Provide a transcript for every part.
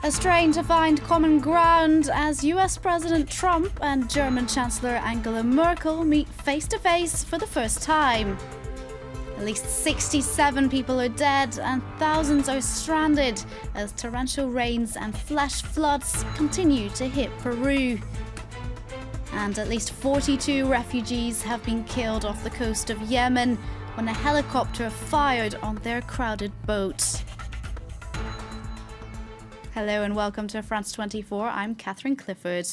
A strain to find common ground as US President Trump and German Chancellor Angela Merkel meet face-to-face for the first time. At least 67 people are dead and thousands are stranded as torrential rains and flash floods continue to hit Peru. And at least 42 refugees have been killed off the coast of Yemen when a helicopter fired on their crowded boat. Hello and welcome to France 24. I'm Catherine Clifford.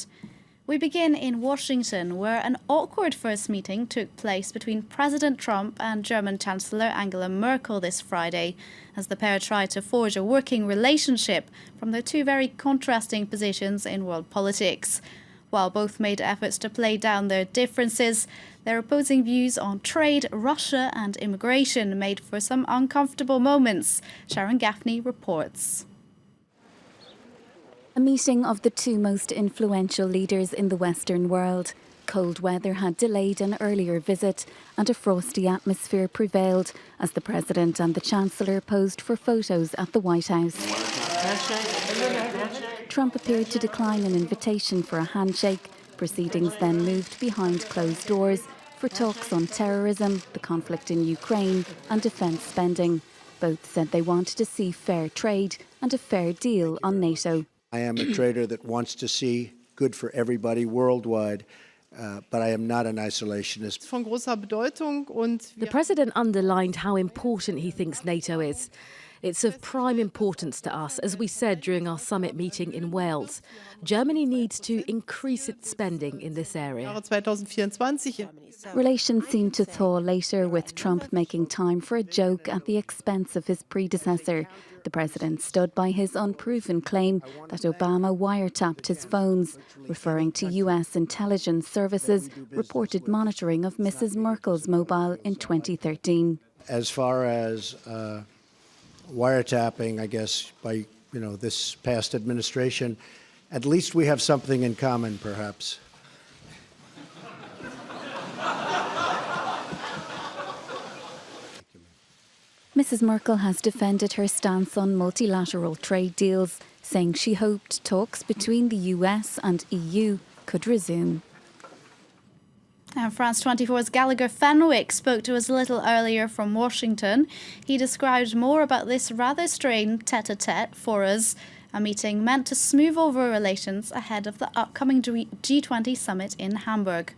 We begin in Washington, where an awkward first meeting took place between President Trump and German Chancellor Angela Merkel this Friday, as the pair tried to forge a working relationship from their two very contrasting positions in world politics. While both made efforts to play down their differences, their opposing views on trade, Russia and immigration made for some uncomfortable moments. Sharon Gaffney reports. A meeting of the two most influential leaders in the Western world. Cold weather had delayed an earlier visit and a frosty atmosphere prevailed as the President and the Chancellor posed for photos at the White House. Trump appeared to decline an invitation for a handshake. Proceedings then moved behind closed doors for talks on terrorism, the conflict in Ukraine and defence spending. Both said they wanted to see fair trade and a fair deal on NATO. I am a trader that wants to see good for everybody worldwide, but I am not an isolationist. The President underlined how important he thinks NATO is. It's of prime importance to us, as we said during our summit meeting in Wales. Germany needs to increase its spending in this area. Relations seemed to thaw later, with Trump making time for a joke at the expense of his predecessor. The President stood by his unproven claim that Obama wiretapped his phones, referring to US intelligence services reported monitoring of Mrs. Merkel's mobile in 2013. As far as wiretapping, I guess, by this past administration, at least we have something in common, perhaps. Mrs. Merkel has defended her stance on multilateral trade deals, saying she hoped talks between the US and EU could resume. And France 24's Gallagher Fenwick spoke to us a little earlier from Washington. He described more about this rather strained tete-a-tete for us, a meeting meant to smooth over relations ahead of the upcoming G20 summit in Hamburg.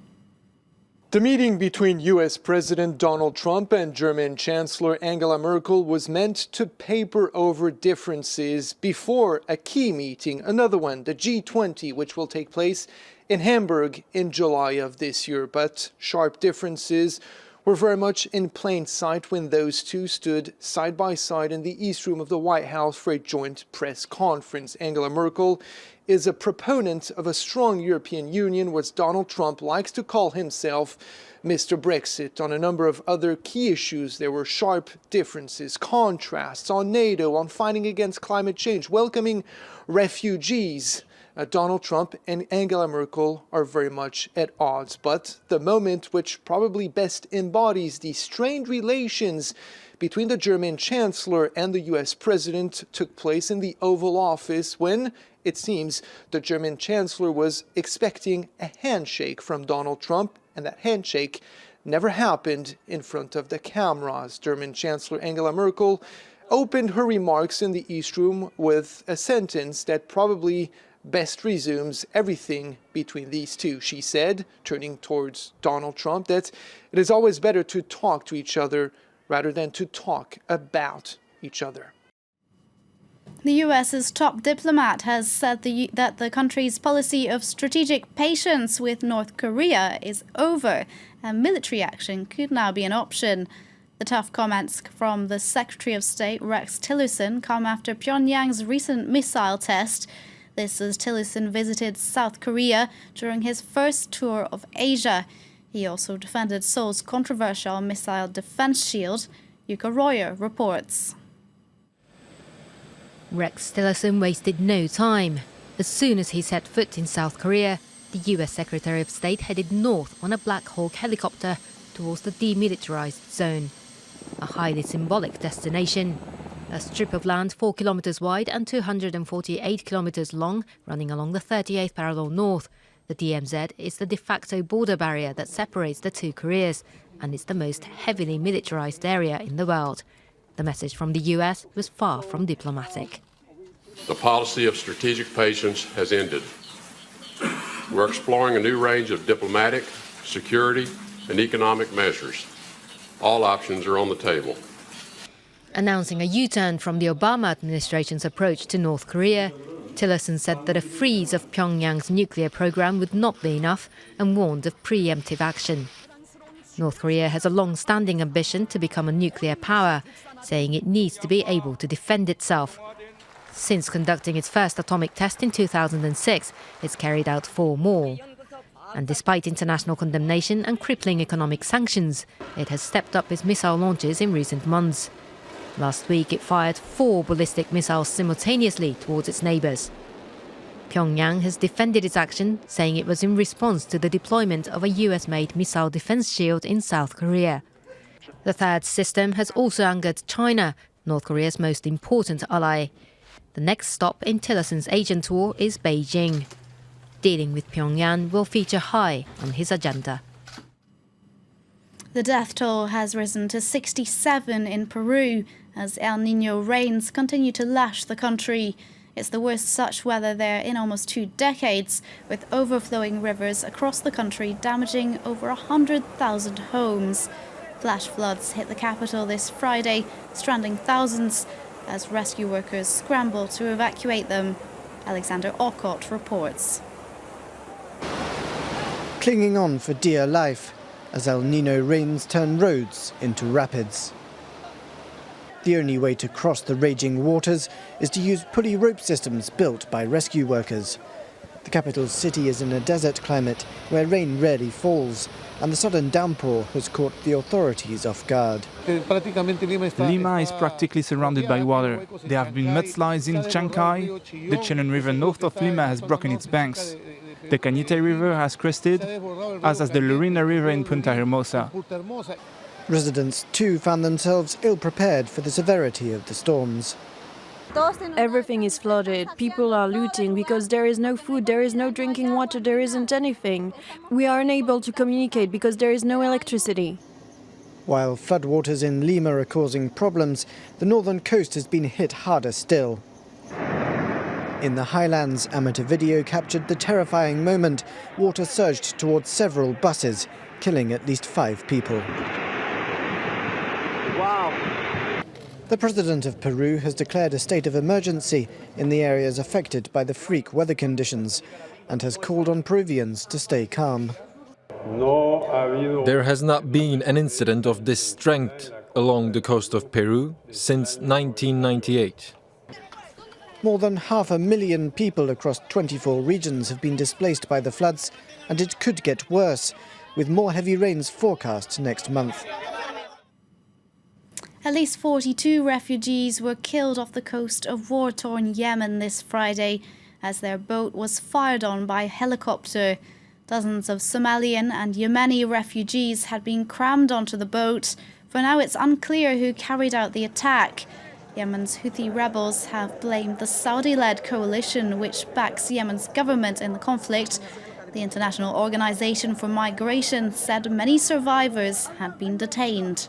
The meeting between US President Donald Trump and German Chancellor Angela Merkel was meant to paper over differences before a key meeting, another one, the G20, which will take place in Hamburg in July of this year. But sharp differences were very much in plain sight when those two stood side by side in the East Room of the White House for a joint press conference. Angela Merkel is a proponent of a strong European Union, which Donald Trump likes to call himself Mr. Brexit. On a number of other key issues, there were sharp differences, contrasts on NATO, on fighting against climate change, welcoming refugees. Donald Trump and Angela Merkel are very much at odds. But the moment which probably best embodies the strained relations between the German Chancellor and the US President took place in the Oval Office when, it seems, the German Chancellor was expecting a handshake from Donald Trump, and that handshake never happened in front of the cameras. German Chancellor Angela Merkel opened her remarks in the East Room with a sentence that probably best resumes everything between these two. She said, turning towards Donald Trump, that it is always better to talk to each other rather than to talk about each other. The US's top diplomat has said that the country's policy of strategic patience with North Korea is over and military action could now be an option. The tough comments from the Secretary of State, Rex Tillerson, come after Pyongyang's recent missile test. This as Tillerson visited South Korea during his first tour of Asia. He also defended Seoul's controversial missile defense shield. Yuka Royer reports. Rex Tillerson wasted no time. As soon as he set foot in South Korea, the US Secretary of State headed north on a Black Hawk helicopter towards the demilitarized zone, a highly symbolic destination. a strip of land 4 kilometres wide and 248 kilometres long, running along the 38th parallel north. The DMZ is the de facto border barrier that separates the two Koreas, and it's the most heavily militarised area in the world. The message from the US was far from diplomatic. The policy of strategic patience has ended. We're exploring a new range of diplomatic, security, and economic measures. All options are on the table. Announcing a U-turn from the Obama administration's approach to North Korea, Tillerson said that a freeze of Pyongyang's nuclear program would not be enough and warned of preemptive action. North Korea has a long-standing ambition to become a nuclear power, saying it needs to be able to defend itself. Since conducting its first atomic test in 2006, it's carried out 4 more. And despite international condemnation and crippling economic sanctions, it has stepped up its missile launches in recent months. Last week, it fired 4 ballistic missiles simultaneously towards its neighbours. Pyongyang has defended its action, saying it was in response to the deployment of a US-made missile defence shield in South Korea. The third system has also angered China, North Korea's most important ally. The next stop in Tillerson's Asian tour is Beijing. Dealing with Pyongyang will feature high on his agenda. The death toll has risen to 67 in Peru as El Niño rains continue to lash the country. It's the worst such weather there in almost 2 decades, with overflowing rivers across the country damaging over 100,000 homes. Flash floods hit the capital this Friday, stranding thousands as rescue workers scramble to evacuate them. Alexander Okot reports. Clinging on for dear life as El Niño rains turn roads into rapids. The only way to cross the raging waters is to use pulley rope systems built by rescue workers. The capital's city is in a desert climate where rain rarely falls, and the sudden downpour has caught the authorities off guard. Lima is practically surrounded by water. There have been mudslides in Chancay. The Chenen River north of Lima has broken its banks. The Cañete River has crested, as has the Lorena River in Punta Hermosa. Residents too found themselves ill-prepared for the severity of the storms. Everything is flooded. People are looting because there is no food, there is no drinking water, there isn't anything. We are unable to communicate because there is no electricity. While floodwaters in Lima are causing problems, the northern coast has been hit harder still. In the highlands, amateur video captured the terrifying moment. Water surged towards several buses, killing at least 5 people. Wow. The president of Peru has declared a state of emergency in the areas affected by the freak weather conditions and has called on Peruvians to stay calm. There has not been an incident of this strength along the coast of Peru since 1998. More than 500,000 people across 24 regions have been displaced by the floods, and it could get worse, with more heavy rains forecast next month. At least 42 refugees were killed off the coast of war-torn Yemen this Friday as their boat was fired on by a helicopter. Dozens of Somalian and Yemeni refugees had been crammed onto the boat. For now, it's unclear who carried out the attack. Yemen's Houthi rebels have blamed the Saudi-led coalition which backs Yemen's government in the conflict. The International Organization for Migration said many survivors had been detained.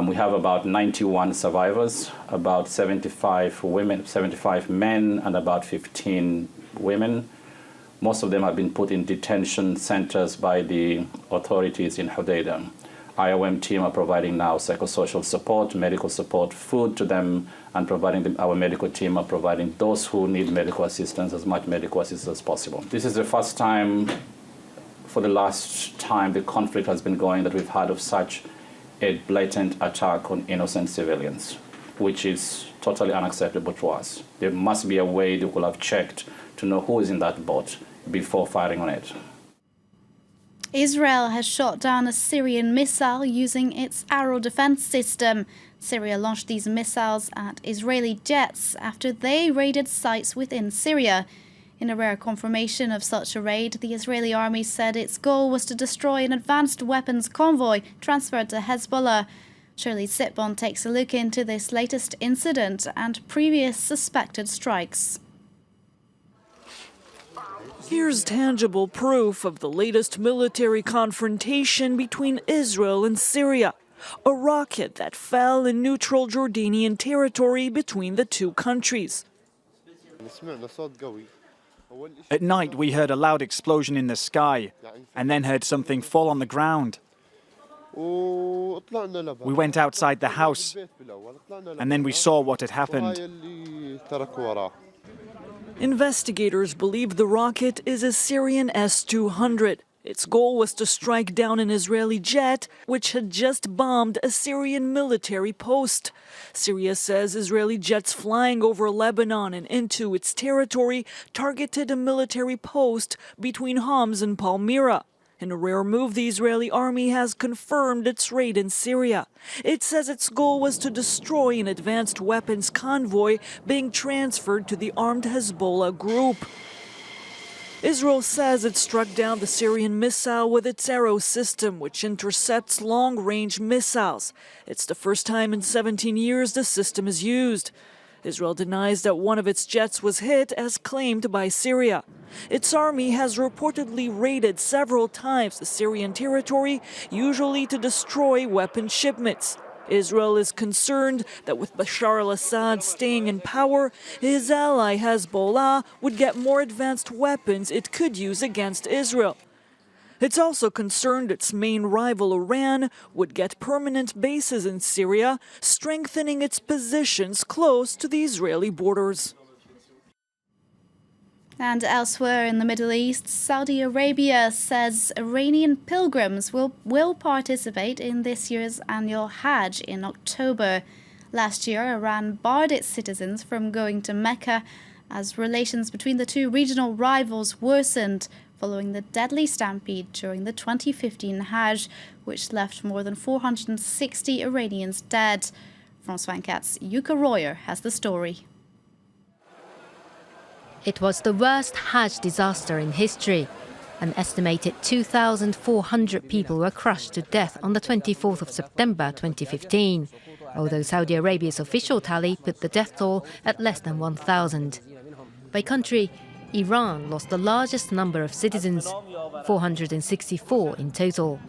We have about 91 survivors, about 75 women, 75 men, and about 15 women. Most of them have been put in detention centers by the authorities in Hodeidah. IOM team are providing now psychosocial support, medical support, food to them, and our medical team are providing those who need medical assistance as much medical assistance as possible. This is the first time, for the last time the conflict has been going, that we've had of such a blatant attack on innocent civilians, which is totally unacceptable to us. There must be a way they will have checked to know who is in that boat before firing on it. Israel has shot down a Syrian missile using its Arrow defense system. Syria launched these missiles at Israeli jets after they raided sites within Syria. In a rare confirmation of such a raid, the Israeli army said its goal was to destroy an advanced weapons convoy transferred to Hezbollah. Shirley Sitbon takes a look into this latest incident and previous suspected strikes. Here's tangible proof of the latest military confrontation between Israel and Syria. A rocket that fell in neutral Jordanian territory between the two countries. At night, we heard a loud explosion in the sky and then heard something fall on the ground. We went outside the house and then we saw what had happened. Investigators believe the rocket is a Syrian S-200. Its goal was to strike down an Israeli jet, which had just bombed a Syrian military post. Syria says Israeli jets flying over Lebanon and into its territory targeted a military post between Homs and Palmyra. In a rare move, the Israeli army has confirmed its raid in Syria. It says its goal was to destroy an advanced weapons convoy being transferred to the armed Hezbollah group. Israel says it struck down the Syrian missile with its Arrow system, which intercepts long-range missiles. It's the first time in 17 years the system is used. Israel denies that one of its jets was hit, as claimed by Syria. Its army has reportedly raided several times the Syrian territory, usually to destroy weapon shipments. Israel is concerned that with Bashar al-Assad staying in power, his ally Hezbollah would get more advanced weapons it could use against Israel. It's also concerned its main rival Iran would get permanent bases in Syria, strengthening its positions close to the Israeli borders. And elsewhere in the Middle East, Saudi Arabia says Iranian pilgrims will participate in this year's annual Hajj in October. Last year, Iran barred its citizens from going to Mecca as relations between the two regional rivals worsened following the deadly stampede during the 2015 Hajj, which left more than 460 Iranians dead. France 24's Yuka Royer has the story. It was the worst Hajj disaster in history. An estimated 2,400 people were crushed to death on the 24th of September 2015, although Saudi Arabia's official tally put the death toll at less than 1,000. By country, Iran lost the largest number of citizens, 464 in total.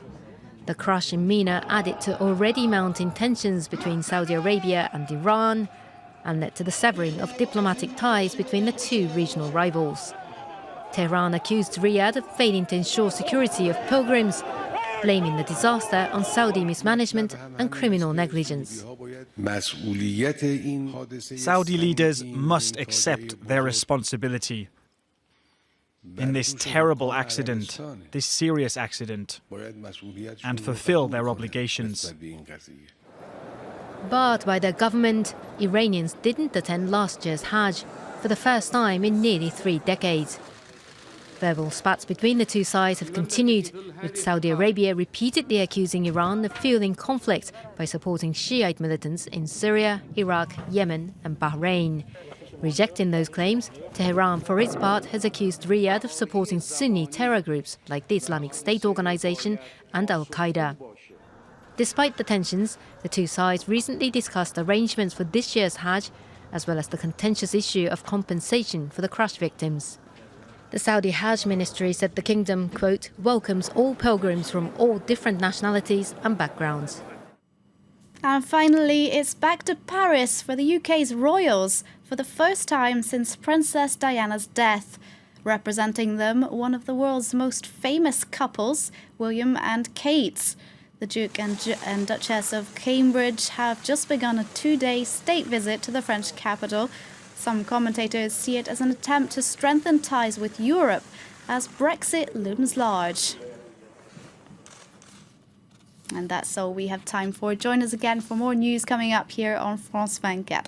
The crash in Mina added to already mounting tensions between Saudi Arabia and Iran, and led to the severing of diplomatic ties between the two regional rivals. Tehran accused Riyadh of failing to ensure security of pilgrims, blaming the disaster on Saudi mismanagement and criminal negligence. Saudi leaders must accept their responsibility in this terrible accident, this serious accident, and fulfill their obligations. Barred by their government, Iranians didn't attend last year's Hajj for the first time in nearly 3 decades. Verbal spats between the two sides have continued, with Saudi Arabia repeatedly accusing Iran of fueling conflict by supporting Shiite militants in Syria, Iraq, Yemen and Bahrain. Rejecting those claims, Tehran, for its part, has accused Riyadh of supporting Sunni terror groups like the Islamic State organization and Al-Qaeda. Despite the tensions, the two sides recently discussed arrangements for this year's Hajj, as well as the contentious issue of compensation for the crash victims. The Saudi Hajj ministry said the kingdom, quote, welcomes all pilgrims from all different nationalities and backgrounds. And finally, it's back to Paris for the UK's royals for the first time since Princess Diana's death. Representing them, one of the world's most famous couples, William and Kate. The Duke and Duchess of Cambridge have just begun a 2-day state visit to the French capital. Some commentators see it as an attempt to strengthen ties with Europe as Brexit looms large. And that's all we have time for. Join us again for more news coming up here on France 24.